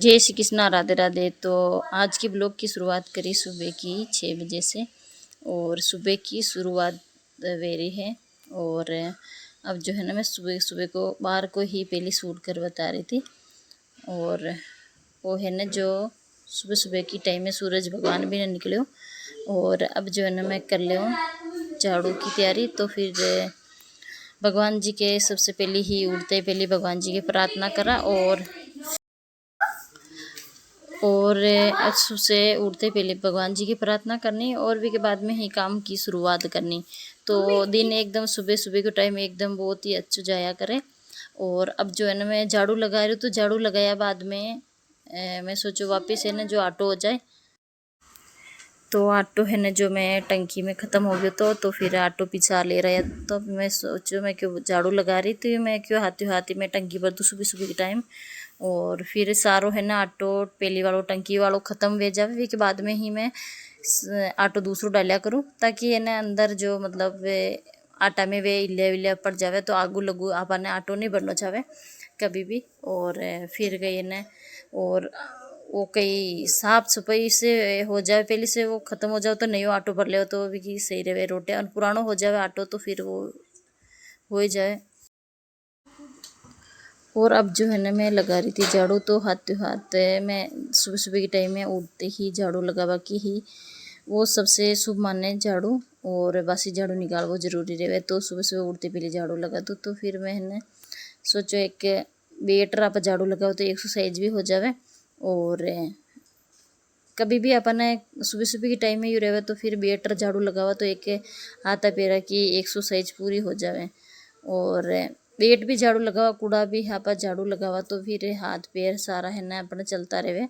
जय श्री कृष्णा, राधे राधे। तो आज की ब्लॉग की शुरुआत करी सुबह की 6 बजे से। और सुबह की शुरुआत वेरी है। और अब जो है ना, मैं सुबह सुबह को बाहर को ही पहले शूट कर बता रही थी। और वो है ना, जो सुबह सुबह की टाइम में सूरज भगवान भी ना निकले हो। और अब जो है ना, मैं कर ले झाड़ू की तैयारी। तो फिर भगवान जी के सबसे पहले ही उठते पहले भगवान जी की प्रार्थना करा। और से उठते पहले भगवान जी की प्रार्थना करनी और भी के बाद में ही काम की शुरुआत करनी। तो दिन एकदम सुबह सुबह के टाइम एकदम बहुत ही अच्छा जाया करे। और अब जो है ना, मैं झाड़ू लगा रही हूँ। तो झाड़ू लगाया बाद में मैं सोचो वापस है ना, जो ऑटो हो जाए। तो ऑटो है ना, जो मैं टंकी में ख़त्म हो गया तो फिर ऑटो पीछा ले रहा है। तो मैं सोचो मैं क्यों झाड़ू लगा रही थी, मैं क्यों हाथी हाथी में टंकी भर दूँ सुबह सुबह के टाइम। और फिर सारो है ना, ऑटो पहली वालों टंकी वालों ख़त्म हो जावे के बाद में ही मैं ऑटो दूसरों डालिया करूँ, ताकि है ना अंदर जो मतलब आटा में वे इले विले पड़ जावे तो आगू लगू आपने ऑटो नहीं बनना चाहे कभी भी। और फिर गई ना, और वो कई साफ सफाई से हो जाए पहले से वो ख़त्म हो जाओ तो नयो ऑटो भर ले तो भी सही रहे रोटे। और पुरानो हो जाए ऑटो तो फिर वो हो ही जाए। और अब जो है ना, मैं लगा रही थी झाड़ू। तो हाथ हाथ मैं सुबह सुबह के टाइम में उठते ही झाड़ू लगावा की ही वो सबसे शुभ माने झाड़ू। और बासी झाड़ू निकाल वो जरूरी रहे। तो सुबह सुबह उठते पहले झाड़ू लगा दो। तो फिर मैंने सोचो एक बेटर आप झाड़ू लगाओ तो एक्सरसाइज भी हो जावे। और कभी भी अपन सुबह सुबह के टाइम में यू रहे तो फिर बेटर झाड़ू लगावा तो एक हाथा पैरा की एक्सरसाइज पूरी हो जावे। और पेट भी झाड़ू लगावा, कूड़ा भी यहाँ पर झाड़ू लगावा तो फिर हाथ पैर सारा है ना अपना चलता रहे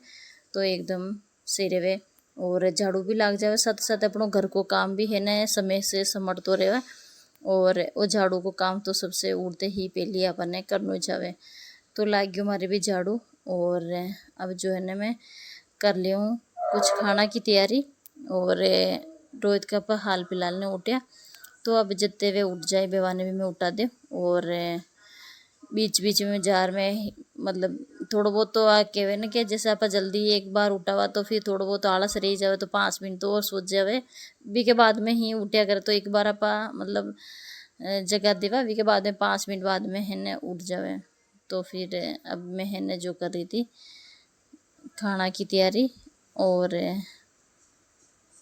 तो एकदम सही रहे। और झाड़ू भी लाग जावे, साथ साथ अपनों घर को काम भी है ना समय से समटतो रहे। और वो झाड़ू को काम तो सबसे उड़ते ही पहले अपन करना चाहे। तो लाग गयो हमारे भी झाड़ू। और अब जो है ना, मैं कर लिया हूँ कुछ खाना की तैयारी। और रोहित का पर हाल फिलहाल ने उठा तो अब जितने वे उठ जाए बेवाने भी मैं उठा दे। और बीच बीच में जार में मतलब थोड़ा बहुत तो आके वे ना कि जैसे आप जल्दी एक बार उठा हुआ तो फिर थोड़ा बहुत आलस रह जावे तो 5 मिनट तो और सोच जावे बी के बाद में ही उठा करे। तो एक बार आप मतलब जगह देवा बी के बाद में 5 मिनट बाद में है न उठ जावे। तो फिर अब मैं है न जो कर रही थी खाना की तैयारी। और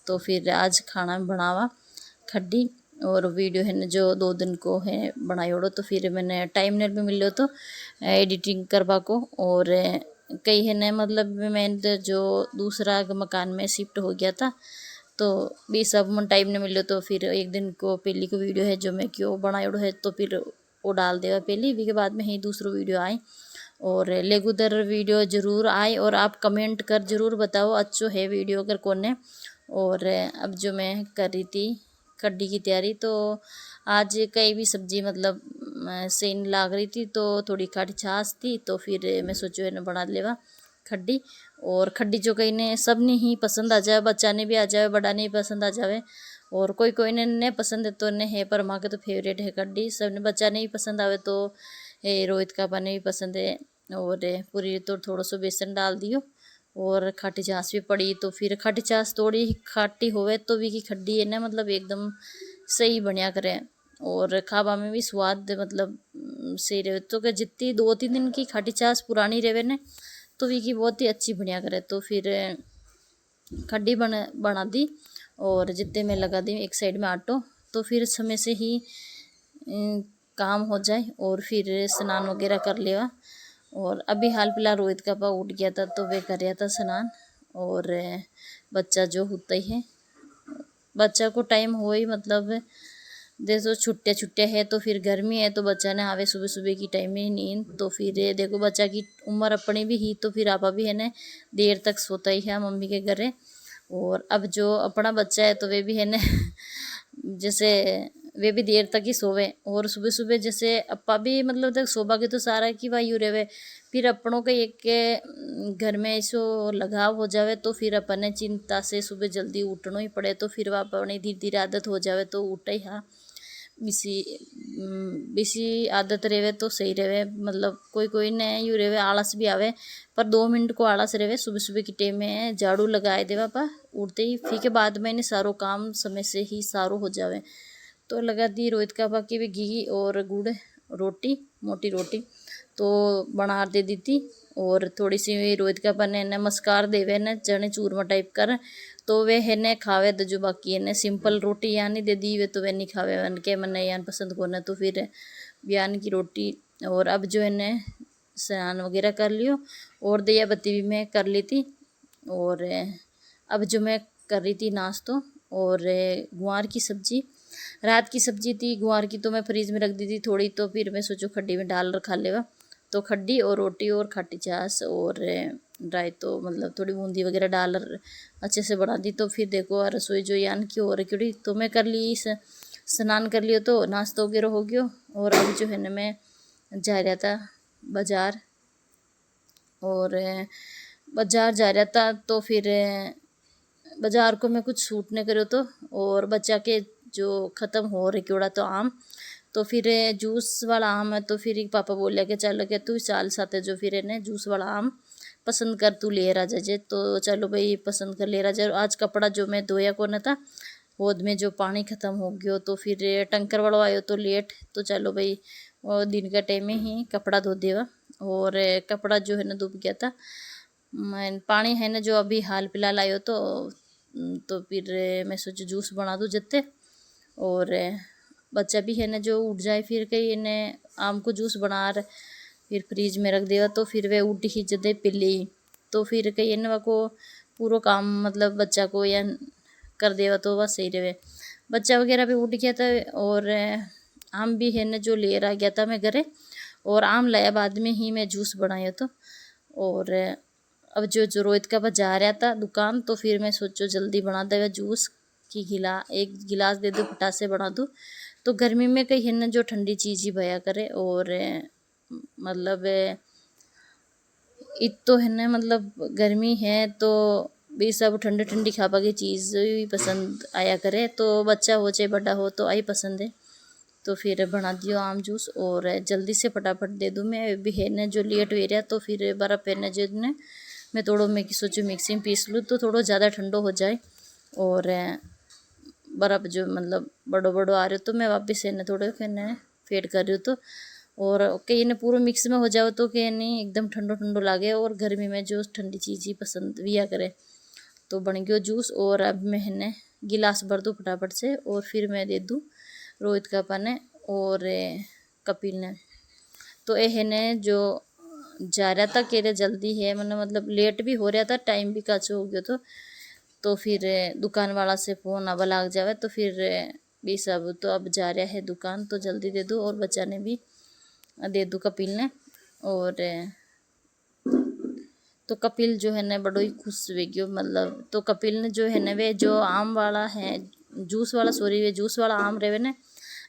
तो फिर आज खाना बनावा खड्डी। और वीडियो है ना, जो 2 दिन को है बनाई ओड़ो तो फिर मैंने टाइम नेट में मिलो तो एडिटिंग करवा को। और कई है ना, मतलब मैं जो दूसरा मकान में शिफ्ट हो गया था तो भी सब मन टाइम नहीं मिलो तो फिर एक दिन को पहली को वीडियो है जो मैं क्यों बनाई ओड़ो है तो फिर वो डाल देगा पहले भी के बाद में ही दूसरो वीडियो आए। और रेगुलर वीडियो ज़रूर आए और आप कमेंट कर ज़रूर बताओ अच्छो है वीडियो अगर कोने। और अब जो मैं कर रही थी कड्डी की तैयारी। तो आज कई भी सब्जी मतलब सेन लाग रही थी तो थोड़ी खाटी छाछ थी तो फिर मैं सोचो है ना बना लेवा खड्डी। और खड्डी जो कहीं ने सब ने ही पसंद आ जाए, बच्चा ने भी आ जाए बड़ा ने भी पसंद आ जाए। और कोई कोई ने पसंद है तो ने है पर माँ के तो फेवरेट है कड्डी। सब ने बच्चा ने भी पसंद आवे तो रोहित का पाने भी पसंद है। और पूरी तो थोड़ा सा बेसन डाल दियो और खाटी छाछ भी पड़ी तो फिर खाटी छाछ थोड़ी खाटी होवे तो भी की खड्डी है ना मतलब एकदम सही बढ़िया करे। और खावा में भी स्वाद मतलब सही रहे। तो क्या जितनी 2-3 दिन की खाटी छाछ पुरानी रहे ने तो वी की बहुत ही अच्छी बढ़िया करे। तो फिर खड्डी बना दी और जितने में लगा दी एक साइड में आटो तो फिर समय से ही काम हो जाए। और फिर स्नान वगैरह कर लिया। और अभी हाल फिलहाल रोहित का पा उठ गया था तो वे कर रहा था स्नान। और बच्चा जो होता ही है बच्चा को टाइम हो ही मतलब देखो छुट्टियाँ छुट्टियाँ है तो फिर गर्मी है तो बच्चा ने आवे सुबह सुबह की टाइम में नींद। तो फिर देखो बच्चा की उम्र अपनी भी ही तो फिर आपा भी है ना देर तक सोता ही है मम्मी के घरे। और अब जो अपना बच्चा है तो वे भी है ना जैसे वे भी देर तक ही सोवे। और सुबह सुबह जैसे अपा भी मतलब तक सोबा के तो सारा की वायु रहे फिर अपनों का एक के घर में ऐसो लगाव हो जावे तो फिर अपने चिंता से सुबह जल्दी उठना ही पड़े तो फिर वह अपनी धीरे धीरे आदत हो जावे तो उठे ही। हाँ बीसी बीसी आदत रहे तो सही रहे। मतलब कोई कोई ने यू रहे आलस भी आवे, पर 2 मिनट को आलस रहे। सुबह सुबह की टाइम में झाड़ू लगाए देवा पा उठते ही, फिर के बाद में इन्हें सारो काम समय से ही सारो हो जावे। तो लगा दी रोहित का बाकी भी घी और गुड़ रोटी, मोटी रोटी तो बना दे दी थी। और थोड़ी सी रोहित का पने नमस्कार देवे ने चने चूरमा टाइप कर, तो वे है ने खावे। तो जो बाकी है ने सिंपल रोटी यानी दे दी वे, तो वे नहीं खावे वन के मन यान पसंद को न, तो फिर बयान की रोटी। और अब जो है ने स्नान वगैरह कर लियो और दिया बत्ती भी मैं कर ली थी। और अब जो मैं कर रही थी नाश्तो, और गुआर की सब्जी, रात की सब्जी थी गुआर की, तो मैं फ्रीज में रख दी थी थोड़ी, तो फिर मैं सोचो खड्डी में डाल रखा लेवा। तो खड्डी और रोटी और खट्टी छाछ और ड्राई, तो मतलब थोड़ी बूंदी वगैरह डाल अच्छे से बना दी। तो फिर देखो रसोई जो यान की हो रही क्योंकि, तो मैं कर ली स्नान कर लियो, तो नाश्ता वगैरह हो गयो। और अब जो है ना मैं जा रहा था बाज़ार, और बाज़ार जा रहा था, तो फिर बाज़ार को मैं कुछ सूट नहीं करो, तो और बच्चा के जो ख़त्म हो रही क्योड़ा तो आम, तो फिर जूस वाला आम है। तो फिर पापा बोलिया कि चल के तू चाल साथे जो फिर इन्हें जूस वाला आम पसंद कर, तू ले राजा जे। तो चलो भाई पसंद कर ले राजा। आज कपड़ा जो मैं धोया को न था, होद में जो पानी ख़त्म हो गयो, तो फिर टंकर वाला आयो तो लेट, तो चलो भाई वो दिन का टाइम में ही कपड़ा धो देवा। और कपड़ा जो है ना डूब गया था, मैं पानी है ना जो अभी हाल फिलहाल आयो, तो फिर मैं सोचो जूस बना दूँ जत्ते। और बच्चा भी है ना जो उठ जाए, फिर कहीं इन्हें आम को जूस बना रहे, फिर फ्रीज में रख देगा, तो फिर वे उठ ही जदे पी ली। तो फिर कहीं इन्हें को पूरा काम मतलब बच्चा को या कर देवा, तो वह सही रहे। बच्चा वगैरह भी उठ गया था, और आम भी है ना जो ले रहा गया था मैं घरे, और आम लाया बाद में ही मैं जूस बनाया। तो और अब जो रोहित का जा रहा था दुकान, तो फिर मैं सोचो जल्दी बना देगा जूस की एक गिलास दे दो फटा से बना दूँ। तो गर्मी में कहीं है ना जो ठंडी चीज़ ही भया करे। और मतलब इत तो है ना मतलब गर्मी है, तो भी सब ठंडी ठंडी खापा की चीज़ ही पसंद आया करे। तो बच्चा हो चाहे बड़ा हो तो आई पसंद है। तो फिर बना दियो आम जूस, और जल्दी से फटाफट दे दूँ मैं भी है ना जो लेट हो रहा। तो फिर बर्फ़ है ना जो ने मैं थोड़ा मैं सोचूँ मिक्सी में पीस लूँ, तो थोड़ा ज़्यादा ठंडो हो जाए। और बर्फ़ जो मतलब बड़ो बड़ो आ रहे हो, तो मैं वापस है ना थोड़े फिर ने फेड कर रही हूँ। तो और कहीं ने पूरा मिक्स में हो जाओ, तो कहीं नहीं एकदम ठंडो ठंडो लागे, और गर्मी में जो ठंडी चीज़ ही पसंद भी आ करे। तो बन गयो जूस, और अब मैं है ना गिलास भर दूँ फटाफट से, और फिर मैं दे दूँ रोहित का पाने और कपिल ने। तो ये है ने जो जा रहा था कह रहे जल्दी है, मैंने मतलब लेट भी हो रहा था, टाइम भी काचो हो गया। तो फिर दुकान वाला से फ़ोन अब लाग जावे, तो फिर भी सब तो अब जा रहा है दुकान, तो जल्दी दे दो। और बच्चा ने भी दे दूँ कपिल ने। और तो कपिल जो है ना बड़ो ही खुश हो गयो। मतलब तो कपिल ने जो है ना वे जो आम वाला है जूस वाला, सॉरी वे जूस वाला आम रहे ना,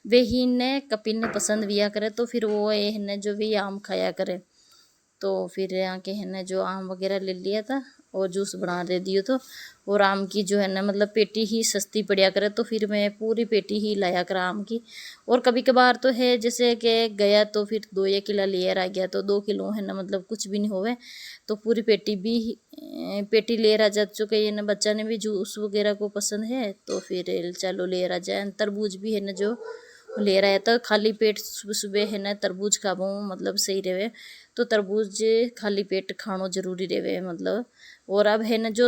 वे ही ने कपिल ने पसंद किया करे। तो फिर वो ये है ना जो भी आम खाया करे। तो फिर यहाँ के है ना जो आम वगैरह ले लिया था और जूस बना दे दियो। तो और आम की जो है ना मतलब पेटी ही सस्ती पड़िया करे, तो फिर मैं पूरी पेटी ही लाया करा आम की। और कभी कभार तो है जैसे कि गया तो फिर 2 किलो लेयर आ गया, तो 2 किलो है ना मतलब कुछ भी नहीं होवे, तो पूरी पेटी भी पेटी ले आ जा चुके है ना। बच्चा ने भी जूस वगैरह को पसंद है, तो फिर चलो ले आ जाए। तरबूज भी है ना जो ले रहा है, तो खाली पेट सुबह सुबह है ना तरबूज खाबो मतलब सही रहे। तो तरबूज खाली पेट खानो जरूरी रहे मतलब। और अब है ना जो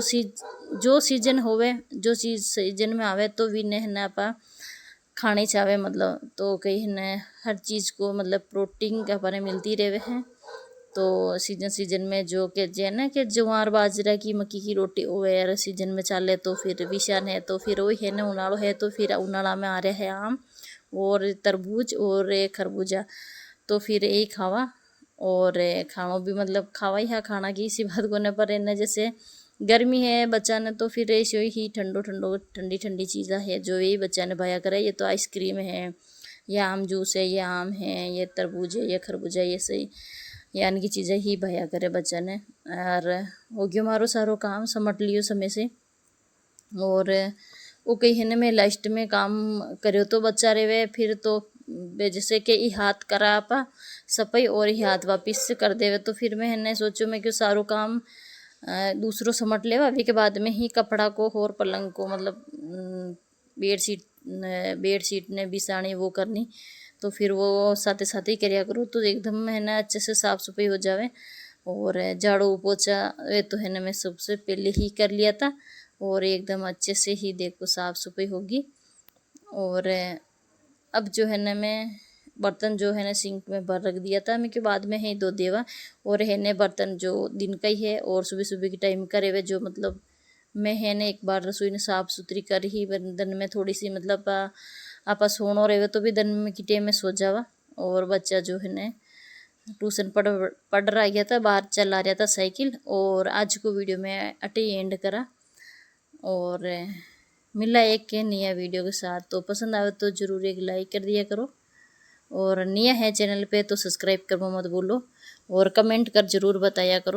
सीजन होवे, जो चीज़ सीजन में आवे, तो भी है ना आपा खाने चाहे मतलब। तो कहीं है ना हर चीज़ को मतलब प्रोटीन का बारे मिलती रहे हैं। तो सीजन में जो कि जे ना कि ज्वार बाजरा की मक्की की रोटी ओवे यार सीजन में चाले, तो फिर विशान है, तो फिर वही है ना उनाड़ो है, तो फिर उनाड़ा में आ रहा है आम और तरबूज और खरबूजा। तो फिर यही खावा, और खाओ भी मतलब खावा ही है खाना की इसी बात को न पर न जैसे गर्मी है बच्चा ने, तो फिर ऐसे ही ठंडी ठंडी चीज़ें है जो यही बच्चा ने भाया करे। ये तो आइसक्रीम है, ये आम जूस है, ये आम है, ये तरबूज है, ये खरबूजा, ये सही यानी कि चीज़ें ही भया करे बच्चा ने। और हो गयो मारो सारो काम समट लियो समय से। और वो कही है मैं लास्ट में काम करो तो बच्चा रे फिर तो जैसे कि ई हाथ करा आपा सफाई और ही हाथ वापिस से कर देवे, तो फिर मैं है सोचो मैं क्यों सारो काम दूसरों समट लेवा। अभी के बाद में ही कपड़ा को और पलंग को मतलब बेड शीट ने बिछानी वो करनी, तो फिर वो साथे साथे ही કર્યા करूँ तो एकदम है ना अच्छे से साफ़ सफाई हो जावे। और झाड़ू पोछा ये तो है ना मैं सबसे पहले ही कर लिया था, और एकदम अच्छे से ही देखो साफ़ सफाई होगी। और अब जो है ना मैं बर्तन जो है ना सिंक में भर रख दिया था मैं, के बाद में ही धो देवा। और है ना बर्तन जो दिन का ही है और सुबह सुबह के टाइम करे हुए जो मतलब मैं है ना एक बार रसोई ने साफ़ सुथरी कर ही दिन में थोड़ी सी मतलब आपा सोनो रहे तो भी दिन में की टाइम में सो जावा। और बच्चा जो है ना ट्यूशन पढ़ रहा गया था, बाहर चला रहा था साइकिल। और आज को वीडियो में अटे एंड करा, और मिला एक के नया वीडियो के साथ। तो पसंद आवे तो ज़रूर एक लाइक कर दिया करो, और नया है चैनल पे तो सब्सक्राइब करना मत भूलो, और कमेंट कर ज़रूर बताया करो।